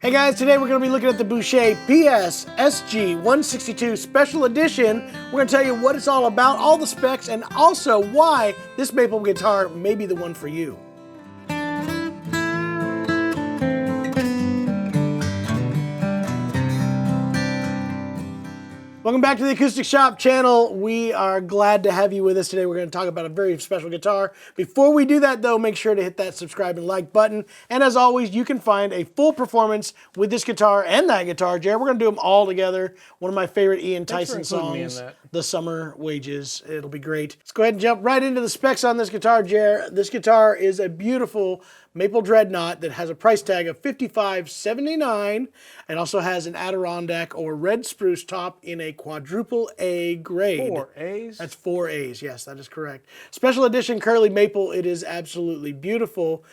Hey guys, today we're going to be looking at the Boucher PS-SG-162 Special Edition. We're going to tell you what it's all about, all the specs, and also why this maple guitar may be the one for you. Welcome back to the Acoustic Shop channel. We are glad to have you with us today. We're going to talk about a very special guitar. Before we do that though, make sure to hit that subscribe and like button. And as always, you can find a full performance with this guitar and that guitar, Jared. We're going to do them all together. One of my favorite Ian Tyson songs, The Summer Wages. It'll be great. Let's go ahead and jump right into the specs on this guitar, Jared. This guitar is a beautiful maple Dreadnought that has a price tag of $55.79. It also has an Adirondack or red spruce top in a quadruple A grade. 4 A's? That's 4 A's, yes, that is correct. Special edition curly maple, it is absolutely beautiful.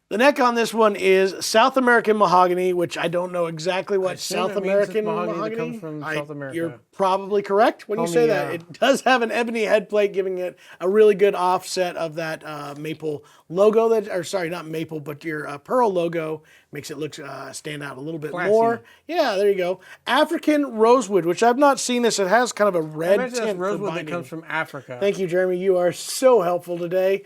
The neck on this one is South American mahogany, which I don't know exactly what South American mahogany comes from South America. You're probably correct when you say that. It does have an ebony head plate, giving it a really good offset of that maple logo. Or sorry, not maple, but your pearl logo makes it look stand out a little bit more. Yeah, there you go. African rosewood, which I've not seen this. It has kind of a red tint. Rosewood that comes from Africa. Thank you, Jeremy. You are so helpful today.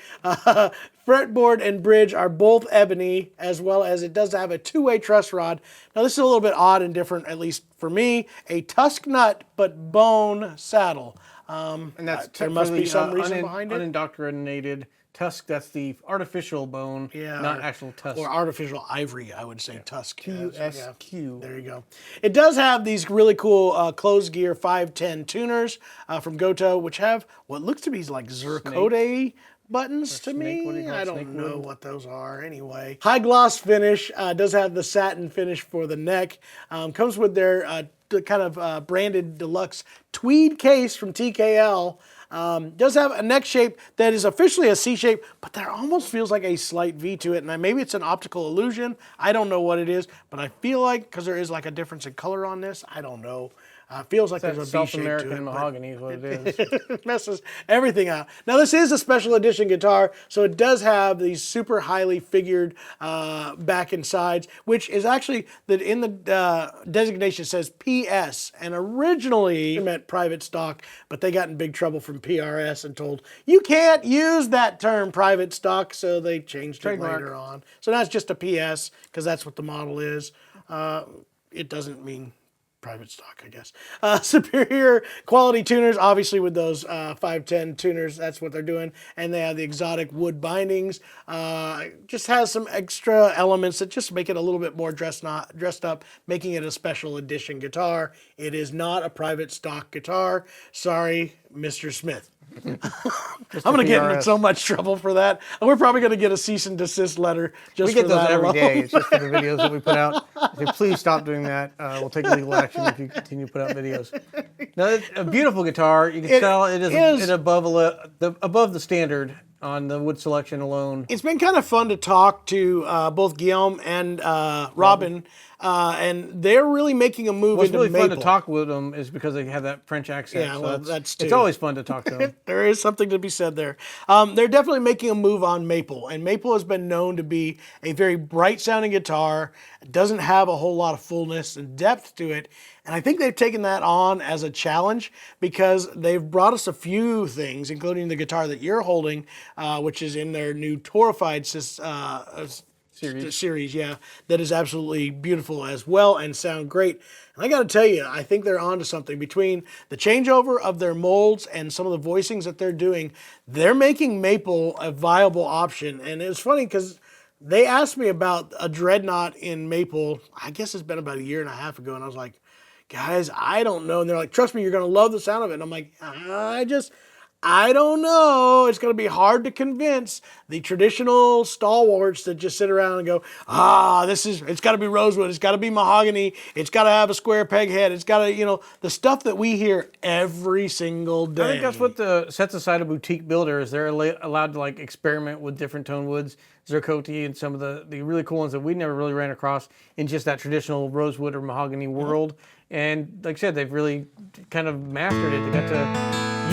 Fretboard and bridge are both ebony, as well as it does have a two-way truss rod. Now this is a little bit odd and different, at least for me. A tusk nut but bone saddle. And that's there must be some reason behind it. Unindoctrinated tusk. That's the artificial bone, not actual tusk. Or artificial ivory, I would say tusk. TUSQ. There you go. It does have these really cool closed gear 510 tuners from Goto, which have what looks to be like zirconia buttons to me. I don't know what those are anyway. High gloss finish, does have the satin finish for the neck. Comes with their kind of branded deluxe tweed case from TKL. Does have a neck shape that is officially a C shape, but there almost feels like a slight V to it. And maybe it's an optical illusion. I don't know what it is, but I feel like, because there is like a difference in color on this, I don't know. Feels like there's a V shape to it. South American mahogany is what it is. It messes everything out. Now this is a special edition guitar, so it does have these super highly figured back and sides, which is actually that in the designation says PS, and originally it meant private stock, but they got in big trouble from PRS and told you can't use that term private stock, so they changed it later on. So now it's just a PS because that's what the model is. It doesn't mean private stock, I guess. Superior quality tuners, obviously with those 510 tuners, that's what they're doing. And they have the exotic wood bindings. Just has some extra elements that just make it a little bit more dressed up, making it a special edition guitar. It is not a private stock guitar. Sorry, Mr. Smith. I'm going to get in so much trouble for that. And we're probably going to get a cease and desist letter just for that. We get those every day. It's just for the videos that we put out. So please stop doing that. We'll take legal action if you continue to put out videos. Now, it's a beautiful guitar. You can tell it is above the standard on the wood selection alone. It's been kind of fun to talk to both Guillaume and Robin. And they're really making a move into maple. What's really fun to talk with them is because they have that French accent. Yeah, well, that's too. It's always fun to talk to them. There is something to be said there. They're definitely making a move on maple, and maple has been known to be a very bright-sounding guitar. It doesn't have a whole lot of fullness and depth to it, and I think they've taken that on as a challenge because they've brought us a few things, including the guitar that you're holding, which is in their new Torified series, yeah, that is absolutely beautiful as well and sound great. And I got to tell you, I think they're onto something. Between the changeover of their molds and some of the voicings that they're doing, they're making maple a viable option. And it's funny because they asked me about a Dreadnought in maple, I guess it's been about a year and a half ago, and I was like, guys, I don't know. And they're like, trust me, you're going to love the sound of it. And I'm like, I don't know. It's going to be hard to convince the traditional stalwarts that just sit around and go, it's got to be rosewood. It's got to be mahogany. It's got to have a square peg head. It's got to, the stuff that we hear every single day. I think that's what sets aside a boutique builder is they're allowed to experiment with different tone woods, zirconia, and some of the really cool ones that we never really ran across in just that traditional rosewood or mahogany world. And like I said, they've really kind of mastered it. They got to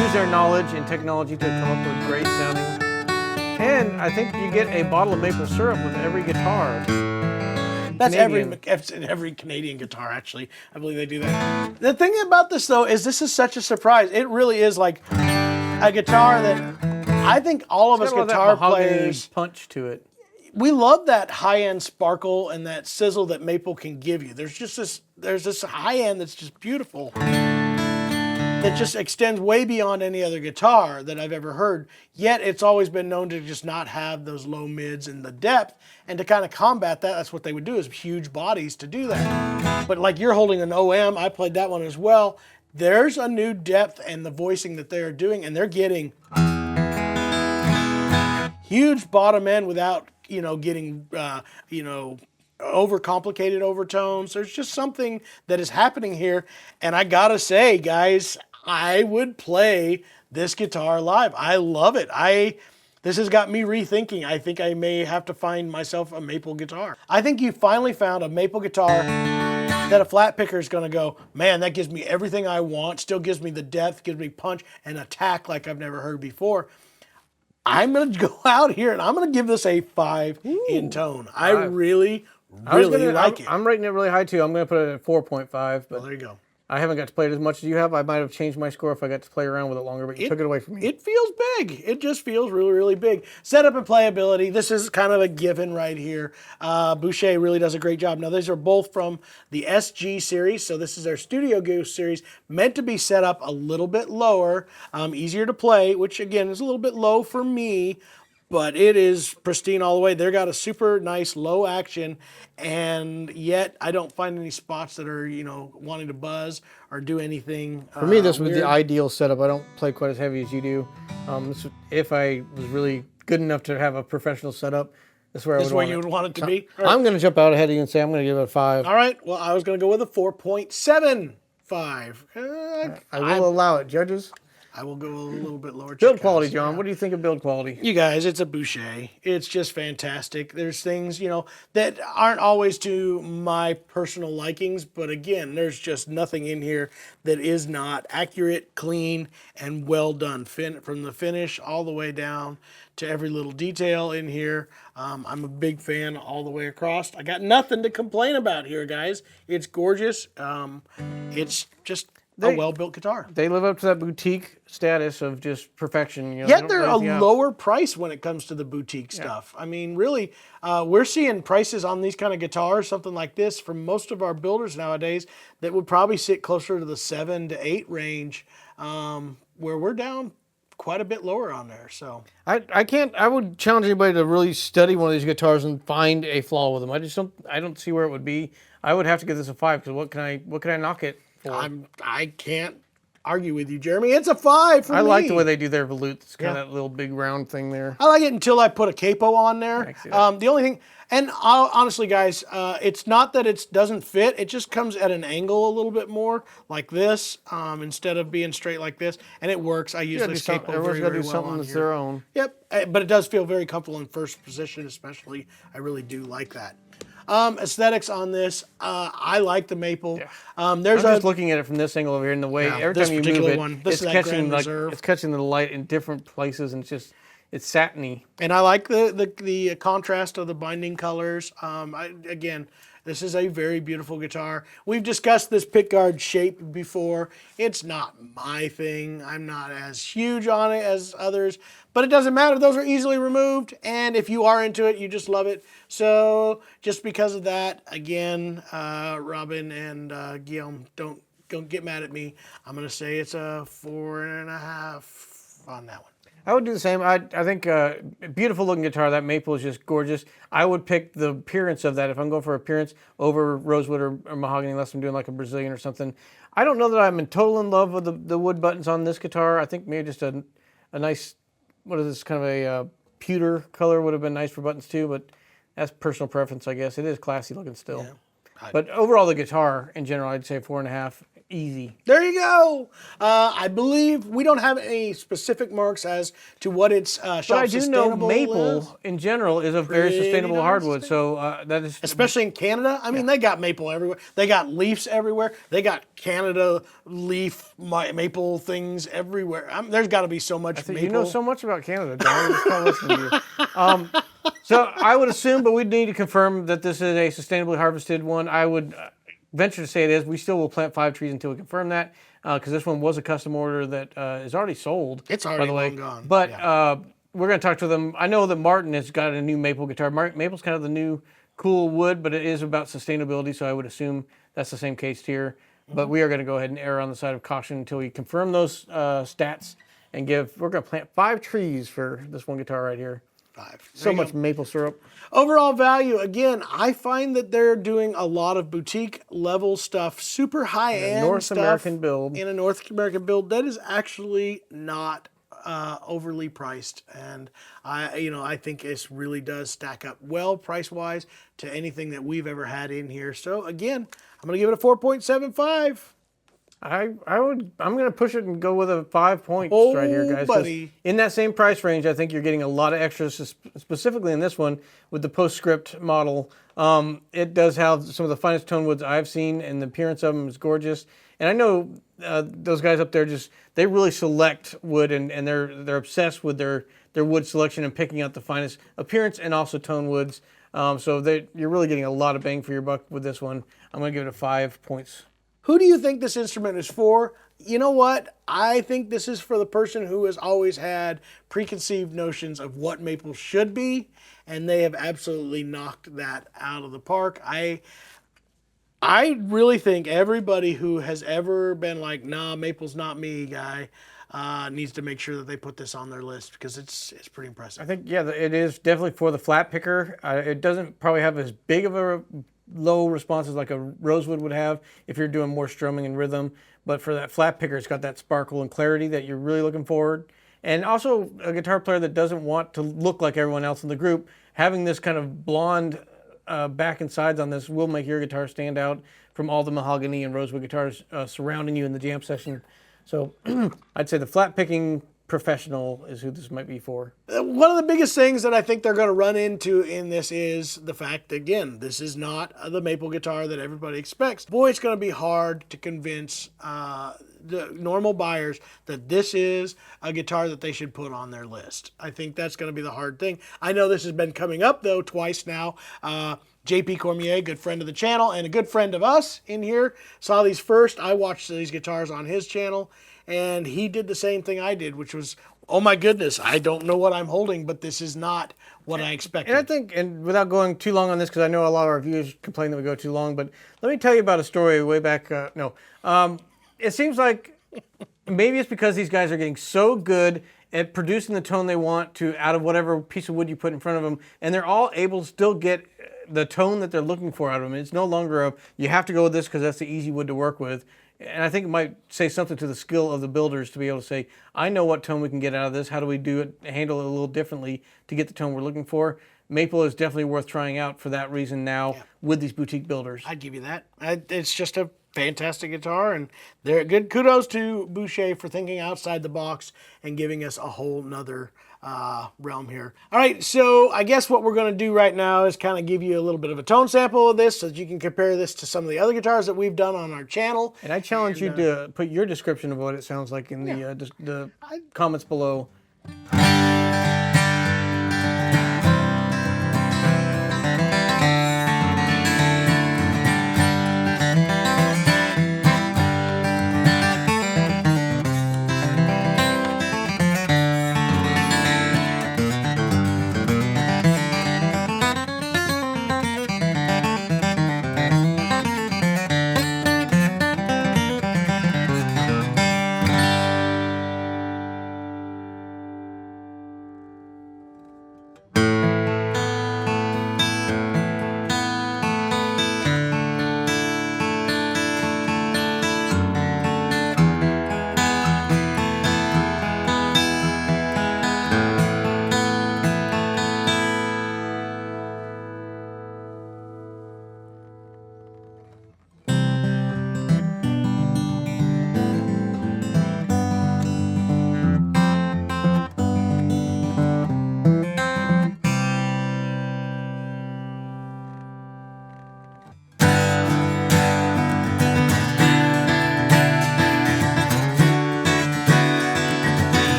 use their knowledge and technology to come up with great sounding. And I think you get a bottle of maple syrup with every guitar. That's Canadian. every Canadian guitar, actually. I believe they do that. The thing about this, though, is this is such a surprise. It really is like a guitar that I think all of us Got all that guitar mahogany players, punch to it. we love that high-end sparkle and that sizzle that maple can give you. There's this high-end that's just beautiful, that just extends way beyond any other guitar that I've ever heard. Yet it's always been known to just not have those low mids and the depth. And to kind of combat that, that's what they would do, is huge bodies to do that. But like you're holding an OM, I played that one as well. There's a new depth and the voicing that they're doing, and they're getting huge bottom end without, getting, overcomplicated overtones. There's just something that is happening here. And I gotta say, guys, I would play this guitar live. I love it. This has got me rethinking. I think I may have to find myself a maple guitar. I think you finally found a maple guitar that a flat picker is gonna go, man, that gives me everything I want, still gives me the depth, gives me punch and attack like I've never heard before. I'm gonna go out here and I'm gonna give this a 5 in tone. I really like it. I'm rating it really high too. I'm going to put it at 4.5. But Well, there you go. I haven't got to play it as much as you have. I might have changed my score if I got to play around with it longer, but you took it away from me. It feels big. It just feels really, really big. Setup and playability. This is kind of a given right here. Boucher really does a great job. Now, these are both from the SG series. So this is their Studio Goose series, meant to be set up a little bit lower, easier to play, which again is a little bit low for me. But it is pristine all the way. They've got a super nice low action, and yet I don't find any spots that are, wanting to buzz or do anything. For me, this was weird. the ideal setup. I don't play quite as heavy as you do. If I was really good enough to have a professional setup, this is where This is where you would want it to be. All right. I'm going to jump out ahead of you and say I'm going to give it a 5. All right. Well, I was going to go with a 4.75. I will allow it, judges. I will go a little bit lower. Build quality, John. What do you think of build quality? You guys, it's a Boucher. It's just fantastic. There's things, that aren't always to my personal likings, but again, there's just nothing in here that is not accurate, clean, and well done. From the finish all the way down to every little detail in here. I'm a big fan all the way across. I got nothing to complain about here, guys. It's gorgeous. It's just a well-built guitar. They live up to that boutique status of just perfection. Yet they're a lower price when it comes to the boutique stuff. I mean, really, we're seeing prices on these kind of guitars, something like this, from most of our builders nowadays that would probably sit closer to the 7 to 8 range, where we're down quite a bit lower on there. So I would challenge anybody to really study one of these guitars and find a flaw with them. I don't see where it would be. I would have to give this a 5 because what can I knock it? I can't argue with you, Jeremy. It's a 5 for me. I like the way they do their volute. It's kind of that little big round thing there. I like it until I put a capo on there. The only thing, and honestly, guys, it's not that it doesn't fit. It just comes at an angle a little bit more, like this, instead of being straight like this. And it works. I use this capo very, very well something on that's here. their own. Yep, but it does feel very comfortable in first position, especially. I really do like that. Aesthetics on this, I like the maple. Yeah. I'm just looking at it from this angle over here, and the way every time you move it, it's catching the light in different places, and it's satiny. And I like the contrast of the binding colors. Again, this is a very beautiful guitar. We've discussed this pickguard shape before. It's not my thing. I'm not as huge on it as others, but it doesn't matter. Those are easily removed, and if you are into it, you just love it. So just because of that, again, Robin and Guillaume, don't get mad at me. I'm going to say it's a 4.5 on that one. I would do the same. I think beautiful looking guitar. That maple is just gorgeous. I would pick the appearance of that if I'm going for appearance over rosewood or mahogany, unless I'm doing like a Brazilian or something. I don't know that I'm in total in love with the wood buttons on this guitar. I think maybe just a nice, what is this, kind of a pewter color would have been nice for buttons too, but that's personal preference, I guess. It is classy looking still. Yeah. But overall, the guitar in general, I'd say 4.5. Easy. There you go. I believe we don't have any specific marks as to what its but I do know maple in general is a very sustainable hardwood. So that is especially in Canada. I mean, they got maple everywhere. They got leaves everywhere. They got Canada leaf maple things everywhere. There's got to be so much maple. You know so much about Canada, John. I just can't listen to you. So I would assume, but we'd need to confirm that this is a sustainably harvested one. I would venture to say it is. We still will plant 5 trees until we confirm that, because this one was a custom order that is already sold. It's already by the way. long gone. But Yeah. we're going to talk to them. I know that Martin has got a new maple guitar. Maple's kind of the new cool wood, but it is about sustainability, so I would assume that's the same case here. But we are going to go ahead and err on the side of caution until we confirm those stats and we're going to plant 5 trees for this one guitar right here. 5. So much maple syrup. Overall value, again, I find that they're doing a lot of boutique level stuff, super high end North stuff American build. in a North American build that is actually not overly priced, and I think it really does stack up well price wise to anything that we've ever had in here. So again, I'm gonna give it a 4.75. I'm going to push it and go with a 5 points right here, guys. Buddy. In that same price range, I think you're getting a lot of extras, specifically in this one with the postscript model. It does have some of the finest tone woods I've seen, and the appearance of them is gorgeous. And I know those guys up there they really select wood, and they're obsessed with their wood selection and picking out the finest appearance and also tone woods. So you're really getting a lot of bang for your buck with this one. I'm going to give it a 5 points. Who do you think this instrument is for? You know what? I think this is for the person who has always had preconceived notions of what maple should be, and they have absolutely knocked that out of the park. I really think everybody who has ever been like, nah, maple's not me, guy, needs to make sure that they put this on their list, because it's pretty impressive. I think, yeah, it is definitely for the flat picker. It doesn't probably have as big of a low responses like a rosewood would have if you're doing more strumming and rhythm. But for that flat picker, it's got that sparkle and clarity that you're really looking forward. And also a guitar player that doesn't want to look like everyone else in the group, having this kind of blonde back and sides on this will make your guitar stand out from all the mahogany and rosewood guitars surrounding you in the jam session. So I'd say the flat picking professional is who this might be for. One of the biggest things that I think they're going to run into in this is the fact that, again, this is not the maple guitar that everybody expects. Boy, it's going to be hard to convince the normal buyers that this is a guitar that they should put on their list. I think that's going to be the hard thing. I know this has been coming up, though, twice now. JP Cormier, good friend of the channel and a good friend of us in here, saw these first. I watched these guitars on his channel, and he did the same thing I did, which was, oh my goodness, I don't know what I'm holding, but this is not what I expected. And I think, and without going too long on this, because I know a lot of our viewers complain that we go too long, but let me tell you about a story way back. It seems like maybe it's because these guys are getting so good at producing the tone they want out of whatever piece of wood you put in front of them, and they're all able to still get the tone that they're looking for out of them. It's no longer you have to go with this because that's the easy wood to work with. And I think it might say something to the skill of the builders to be able to say, I know what tone we can get out of this. How do we handle it a little differently to get the tone we're looking for? Maple is definitely worth trying out for that reason now with these boutique builders. I'd give you that. It's just a fantastic guitar, and they're good. Kudos to Boucher for thinking outside the box and giving us a whole nother realm here. All right, so I guess what we're going to do right now is kind of give you a little bit of a tone sample of this so that you can compare this to some of the other guitars that we've done on our channel. And I challenge you to put your description of what it sounds like in the comments below.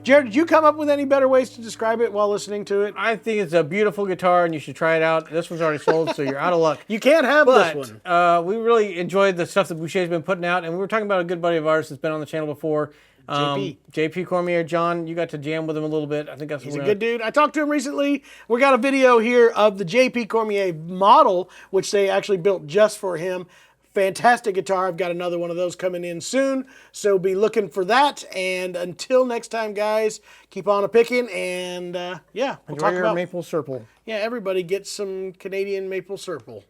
Jared, did you come up with any better ways to describe it while listening to it? I think it's a beautiful guitar, and you should try it out. This one's already sold, so you're out of luck. You can't have But this one. we really enjoyed the stuff that Boucher's been putting out, and we were talking about a good buddy of ours that's been on the channel before. JP Cormier. John, you got to jam with him a little bit. I think that's He's a good dude. I talked to him recently. We got a video here of the JP Cormier model, which they actually built just for him. Fantastic guitar. I've got another one of those coming in soon, so be looking for that. And until next time, guys, keep on a-picking, and yeah, we'll Enjoy talk your about maple syrup. Yeah, everybody get some Canadian maple syrup.